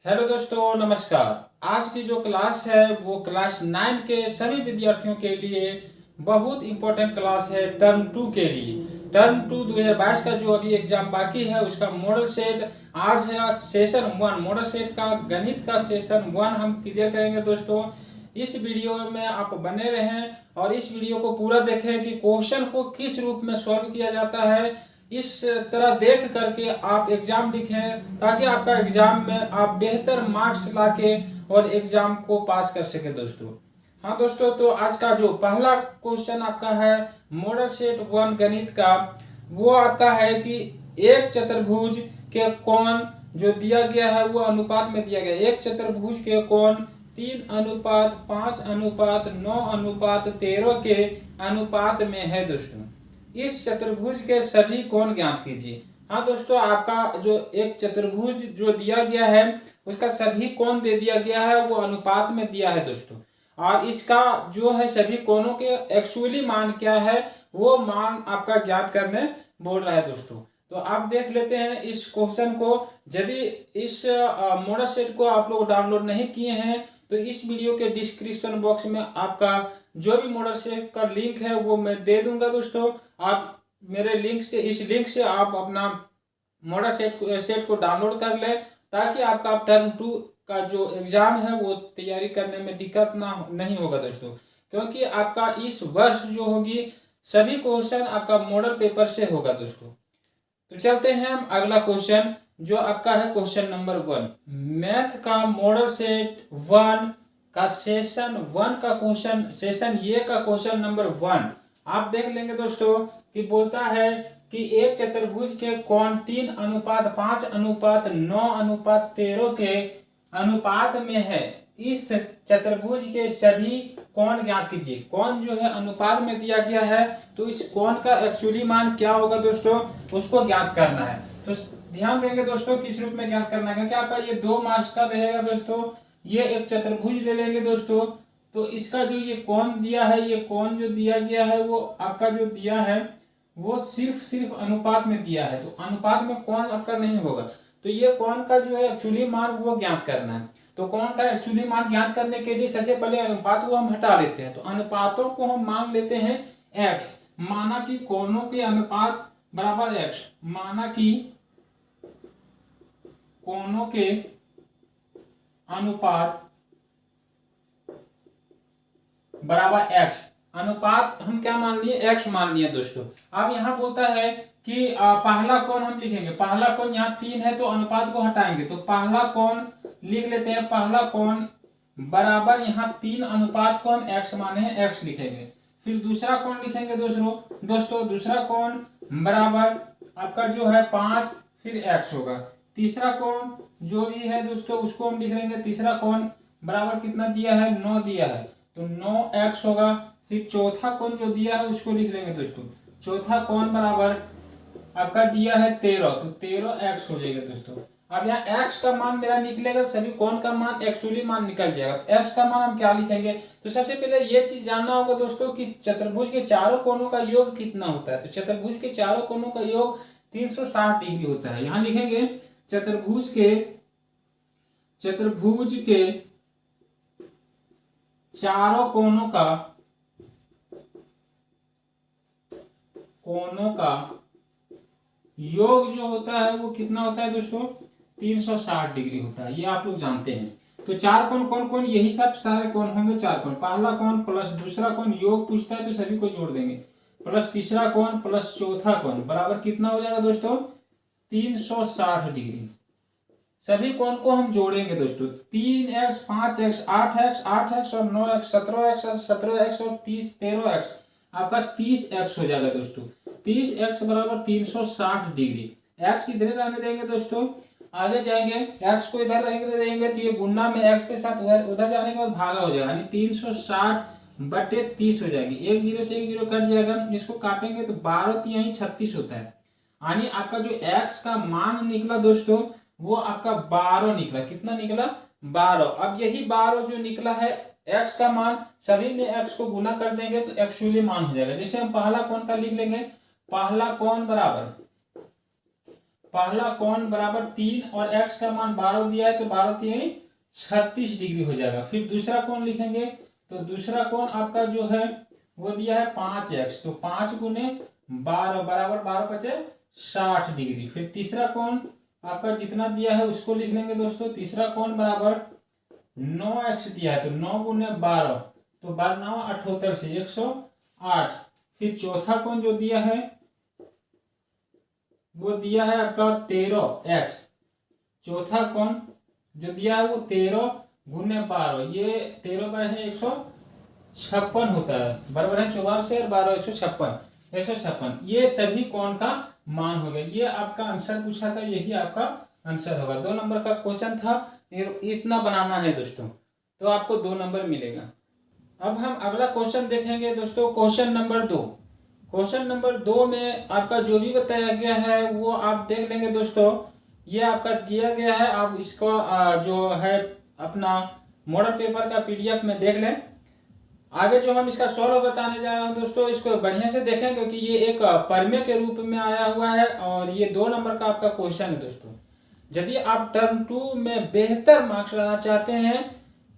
Hello दोस्तों, नमस्कार। आज की जो क्लास है वो क्लास 9 के सभी विद्यार्थियों के लिए बहुत इंपॉर्टेंट क्लास है। टर्म 2 के लिए टर्म 2 2022 का जो अभी एग्जाम बाकी है उसका मॉडल सेट आज है। सेशन 1 मॉडल सेट का गणित का सेशन 1 हम क्लियर करेंगे दोस्तों। इस वीडियो में आप बने रहें और इस वीडियो को पूरा देखें कि क्वेश्चन को किस रूप में सॉल्व किया जाता है। इस तरह देख करके आप एग्जाम लिखें ताकि आपका एग्जाम में आप बेहतर मार्क्स लाके और एग्जाम को पास कर सके दोस्तों। हाँ दोस्तों, तो आज का जो पहला क्वेश्चन आपका है मॉडल सेट 1 गणित का, वो आपका है कि एक चतुर्भुज के कोण जो दिया गया है वो अनुपात में दिया गया है। एक चतुर्भुज के कोण 3:5:9:13 के अनुपात में है दोस्तों। इस चतुर्भुज के सभी कोण ज्ञात कीजिए। हाँ दोस्तों, आपका जो एक चतुर्भुज जो दिया गया है उसका सभी कोण दे दिया गया है, वो अनुपात में दिया है दोस्तों। और इसका जो है सभी कोणों के एक्चुअली मान क्या है वो मान आपका ज्ञात करने बोल रहा है दोस्तों। तो आप देख लेते हैं इस क्वेश्चन को। यदि इस मॉडल सेट को आप लोग डाउनलोड नहीं किए हैं तो इस वीडियो के डिस्क्रिप्शन बॉक्स में आपका जो भी मॉडल सेट का लिंक है वो मैं दे दूंगा दोस्तों। आप मेरे लिंक से इस लिंक से आप अपना मॉडल सेट को डाउनलोड कर लें ताकि आपका टर्म 2 का जो एग्जाम है वो तैयारी करने में दिक्कत नहीं होगा दोस्तों। क्योंकि आपका इस वर्ष जो होगी सभी क्वेश्चन आपका मॉडल पेपर से होगा दोस्तों। तो चलते हैं हम अगला क्वेश्चन जो आपका है क्वेश्चन नंबर 1 मैथ का मॉडल सेट 1 का सेशन 1 का क्वेश्चन सेशन ये का क्वेश्चन नंबर 1 आप देख लेंगे दोस्तों कि बोलता है कि एक चतुर्भुज के कोण 3:5:9:13 के अनुपात में है। इस चतुर्भुज के सभी कोण ज्ञात कीजिए। कोण जो है अनुपात में दिया गया है तो इस कोण का एक्चुअली मान क्या होगा दोस्तों, उसको ज्ञात करना है। तो ध्यान देंगे दोस्तों किस रूप में ज्ञात करना है, क्योंकि आपका ये 2 मार्क्स का रहेगा दोस्तों। ये एक चतुर्भुज ले लेंगे दोस्तों, तो इसका जो ये कोण दिया है, ये कोण जो दिया गया है वो आपका जो दिया है वो सिर्फ अनुपात में दिया है। तो अनुपात में कोण आपका नहीं होगा, तो ये कोण का जो है एक्चुअली मान वो ज्ञात करना है। तो कोण का एक्चुअली मान ज्ञात करने के लिए सबसे पहले अनुपात को हम हटा लेते हैं। तो अनुपातों को हम मान लेते हैं x, माना कि कोणों के अनुपात बराबर x, माना कि कोणों के अनुपात बराबर x। अनुपात हम क्या मान लिए, x मान लिए दोस्तों। अब यहाँ बोलता है कि पहला कोण हम लिखेंगे। पहला कोण यहाँ 3 है तो अनुपात को हटाएंगे, तो पहला कोण लिख लेते हैं। पहला कोण बराबर यहाँ 3 अनुपात को हम x माने हैं, x लिखेंगे। फिर दूसरा कोण लिखेंगे दोस्तों दूसरा कोण बराबर आपका जो है 5 फिर x होगा। तीसरा कोण जो भी है दोस्तों उसको हम लिख लेंगे। तीसरा कोण बराबर कितना दिया है, 9 दिया है तो 9x होगा। फिर चौथा कोण जो दिया है उसको लिख लेंगे दोस्तों। चौथा कोण बराबर आपका दिया है 13 तो 13x हो जाएगा दोस्तों। अब यहाँ x का मान मेरा निकलेगा, सभी कोण का मान एक्चुअली मान निकल जाएगा। तो x का मान हम क्या लिखेंगे, तो सबसे पहले ये चीज जानना होगा दोस्तों कि चतुर्भुज के चारों कोणों का योग कितना होता है। तो चतुर्भुज के चारों कोणों का योग 360 डिग्री होता है। यहाँ लिखेंगे चतुर्भुज के चारों कोणों का योग जो होता है वो कितना होता है दोस्तों, 360 डिग्री होता है। ये आप लोग जानते हैं। तो चार कोण कौन कौन, यही सब सारे कोण होंगे। चार कोण, पहला कोण प्लस दूसरा कोण योग पूछता है तो सभी को जोड़ देंगे, प्लस तीसरा कोण प्लस चौथा कोण बराबर कितना हो जाएगा दोस्तों, 360 डिग्री। सभी कोण को हम जोड़ेंगे दोस्तों। 3x 5x 8x और 9x 17x और 13x आपका 30x हो जाएगा दोस्तों। 30x बराबर 360 डिग्री। x इधर रहने देंगे दोस्तों, आगे जाएंगे x को इधर रहने देंगे तो ये गुना में x के साथ उधर जाने के बाद भागा हो जाएगा, यानी 360/30 हो जाएगी। 1 0 से 1 0 कट जाएगा, इसको काटेंगे तो 12 यही 36 होता है। यानी आपका जो x का मान निकला दोस्तों वो आपका 12 निकला। कितना निकला, 12। अब यही 12 जो निकला है x का मान, सभी में x को गुना कर देंगे तो एक्चुअली मान हो जाएगा। जैसे हम पहला कोण का लिख लेंगे, पहला कोण बराबर पहला कोण बराबर 3 और x का मान 12 दिया है तो 12 3 36 डिग्री हो जाएगा। फिर दूसरा कोण लिखेंगे तो दूसरा कोण आपका जो है वो दिया है 5x, तो 5 गुने 12 बराबर 12 बचे 60 डिग्री। फिर तीसरा कोण आपका जितना दिया है उसको लिख लेंगे दोस्तों। तीसरा कोण बराबर 9x दिया है तो 9 गुने 12 तो 12 9 78 से 108। फिर चौथा कोण जो दिया है वो दिया है आपका 13x। चौथा कोण जो दिया है वो 13 गुने 12, ये 13 बाय है 156 होता है, बराबर है 44 से और 12 156। ये सभी कोण का मान हो गया। ये आपका आंसर पूछा था, यही आपका आंसर होगा। 2 नंबर का क्वेश्चन था, इतना बनाना है दोस्तों, तो आपको 2 नंबर मिलेगा। अब हम अगला क्वेश्चन देखेंगे दोस्तों, क्वेश्चन नंबर 2। क्वेश्चन नंबर 2 में आपका जो भी बताया गया है वो आप देख लेंगे दोस्तों। ये आपका दिया गया है, आप इसको जो है अपना मॉडल पेपर का PDF में देख लें। आगे जो हम इसका सॉल्व बताने जा रहे हैं दोस्तों, इसको बढ़िया से देखें क्योंकि ये एक प्रमेय के रूप में आया हुआ है और ये 2 नंबर का आपका क्वेश्चन है दोस्तों। यदि आप टर्म 2 में बेहतर मार्क्स लाना चाहते हैं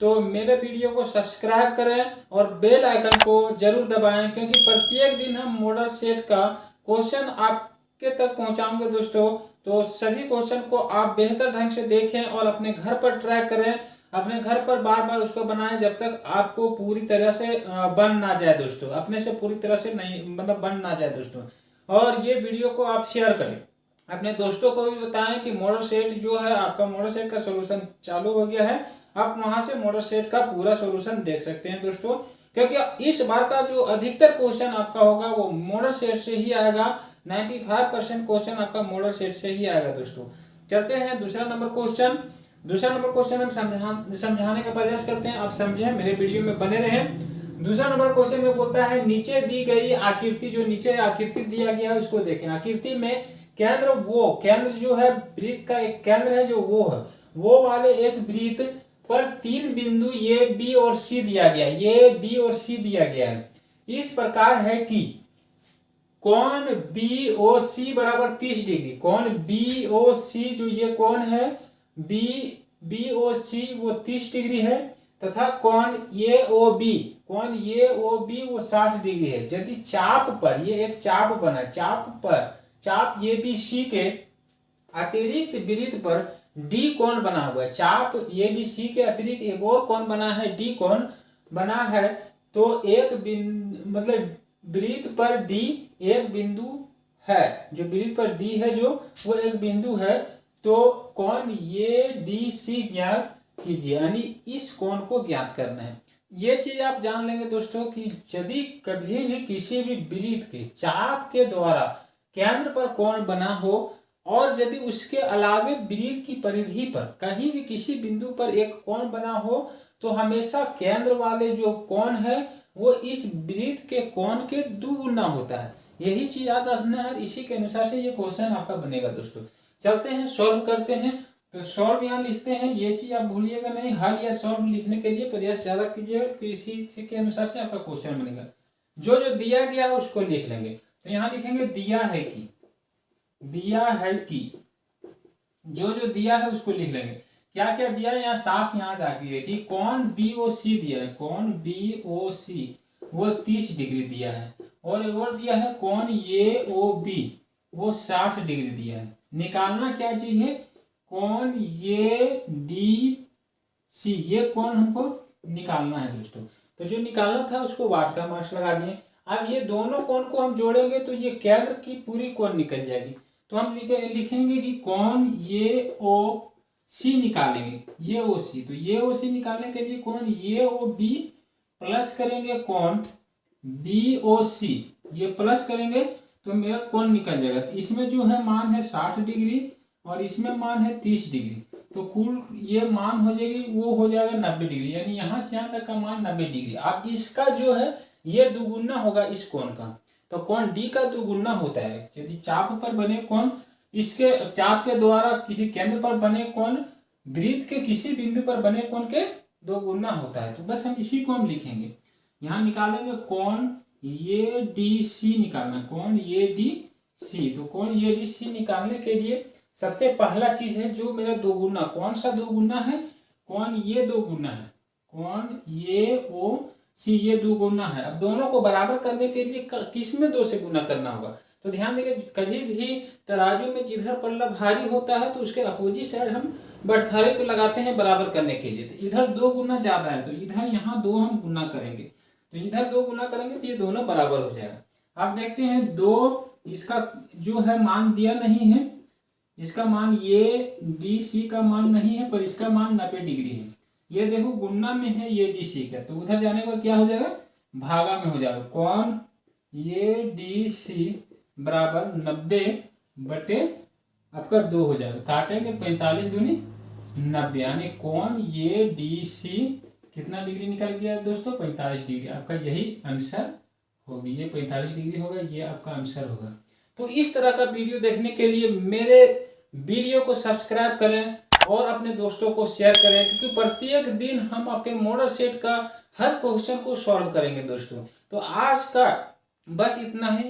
तो मेरे वीडियो को सब्सक्राइब करें और बेल आइकन को जरूर दबाएं, क्योंकि प्रत्येक दिन हम मॉडल सेट का क्वेश्चन आपके तक पहुंचाऊंगे दोस्तों। तो सभी क्वेश्चन को आप बेहतर ढंग से देखें और अपने घर पर ट्राई करें, अपने घर पर बार बार उसको बनाएं जब तक आपको पूरी तरह से बन ना जाए दोस्तों, अपने से पूरी तरह से नहीं मतलब बन ना जाए दोस्तों। और ये वीडियो को आप शेयर करें, अपने दोस्तों को भी बताएं कि मॉडल सेट जो है आपका मॉडल सेट का सोल्यूशन चालू हो गया है, आप वहां से मॉडल सेट का पूरा सोल्यूशन देख सकते हैं दोस्तों। क्योंकि इस बार का जो अधिकतर क्वेश्चन आपका होगा वो मॉडल सेट से ही आएगा, 95% क्वेश्चन आपका मॉडल सेट से ही आएगा दोस्तों। चलते हैं दूसरा नंबर क्वेश्चन। दूसरा नंबर क्वेश्चन हम समझाने का प्रयास करते हैं, आप समझें, मेरे वीडियो में बने रहें। दूसरा नंबर क्वेश्चन में बोलता है नीचे दी गई आकृति, जो नीचे आकृति दिया गया है उसको देखें। आकृति में केंद्र जो है वृत्त का एक केंद्र है जो वो वाले एक वृत्त पर 3 बिंदु ए बी और सी दिया गया है, ये बी और सी दिया गया है। इस प्रकार है कि कोण BOC बराबर 30 डिग्री। कोण BOC जो ये कोण है BOC वो 30 डिग्री है तथा कोण AOB वो 60 डिग्री है। यदि चाप पर, ये एक चाप बना, चाप ABC के अतिरिक्त वृत्त पर D कोण बना हुआ है, चाप ABC के अतिरिक्त एक और कोण बना है, D कोण बना है, तो एक बिंदु मतलब वृत्त पर D एक बिंदु है, जो वृत्त पर D है जो वो एक बिंदु है, तो कोण ADC ज्ञात कीजिए, यानी इस कोण को ज्ञात करना है। ये चीज आप जान लेंगे दोस्तों कि यदि कभी भी किसी भी वृत्त के चाप के द्वारा केंद्र पर कोण बना हो और यदि उसके अलावे वृत्त की परिधि पर कहीं भी किसी बिंदु पर एक कोण बना हो तो हमेशा केंद्र वाले जो कोण है वो इस वृत्त के कोण के 2 गुना होता है। यही चीज याद रखना है, इसी के अनुसार से ये क्वेश्चन आपका बनेगा दोस्तों। चलते हैं सॉल्व करते हैं। तो सॉल्व यहाँ लिखते हैं, ये चीज आप भूलिएगा नहीं, हल या सॉल्व लिखने के लिए प्रयास ज्यादा कीजिएगा, इसी के अनुसार से आपका क्वेश्चन बनेगा। जो दिया गया है उसको लिख लेंगे। तो यहाँ लिखेंगे दिया है कि जो दिया है उसको लिख लेंगे। क्या क्या दिया है यहाँ साफ याद आ गई है कि कोण BOC दिया है, कोण BOC वो 30 डिग्री दिया है, और एक और दिया है कोण AOB वो 60 डिग्री दिया है। निकालना क्या चीज है, कोण ADC, ये कोण हमको निकालना है दोस्तों। तो जो निकालना था उसको वाट का मार्क्स लगा दिए। अब ये दोनों कोण को हम जोड़ेंगे तो ये केंद्र की पूरी कोण निकल जाएगी। तो हम लिखेंगे कि कोण AOC निकालेंगे, AOC, तो AOC निकालने के लिए कोण AOB प्लस करेंगे कोण BOC, ये प्लस करेंगे तो मेरा कोण निकल जाएगा। तो इसमें जो है मान है 60 डिग्री और इसमें मान है 30 डिग्री, तो कुल ये मान हो जाएगी वो हो जाएगा 90 डिग्री, यानी यहाँ से यहाँ तक का मान 90 डिग्री। अब इसका जो है ये दुगुना होगा इस कोण का, तो कोण D का दुगुना होता है। यदि चाप पर बने कोण, इसके चाप के द्वारा किसी केंद्र पर बने कोण वृत्त के किसी बिंदु पर बने कोण के 2 गुना होता है। तो बस हम इसी को हम लिखेंगे, यहाँ निकालेंगे कोण ADC निकालना, कोण ADC। तो कोण ADC निकालने के लिए सबसे पहला चीज है जो मेरा दो गुना, कौन सा दो गुना है, कौन ये दो गुना है, कौन ये ओ सी ये दो गुना है। अब दोनों को बराबर करने के लिए किस में दो से गुना करना होगा, तो ध्यान देंगे कभी भी तराजू में जिधर पल्ला भारी होता है तो उसके अपोजिट साइड हम बटखरे को लगाते हैं बराबर करने के लिए। तो इधर दो गुना ज्यादा है तो इधर यहाँ दो हम गुना करेंगे, तो इधर दो गुना करेंगे तो ये दोनों बराबर हो जाएगा। आप देखते हैं दो, इसका जो है मान दिया नहीं है, इसका मान ये डी सी का मान नहीं है पर इसका मान 90 डिग्री है। ये देखो गुना में है ये डी सी का, तो उधर जाने पर क्या हो जाएगा, भागा में हो जाएगा। कौन ये डी सी बराबर 90 बटे आपका 2 हो जाएगा, काटेंगे 45 दूनी 90, यानी कौन ये डी सी कितना डिग्री निकल गया दोस्तों, 45 डिग्री। आपका यही आंसर होगी, ये 45 डिग्री होगा, ये आपका आंसर होगा। तो इस तरह का वीडियो देखने के लिए मेरे वीडियो को सब्सक्राइब करें और अपने दोस्तों को शेयर करें, क्योंकि प्रत्येक दिन हम आपके मॉडल सेट का हर क्वेश्चन को सॉल्व करेंगे दोस्तों। तो आज का बस इतना ही।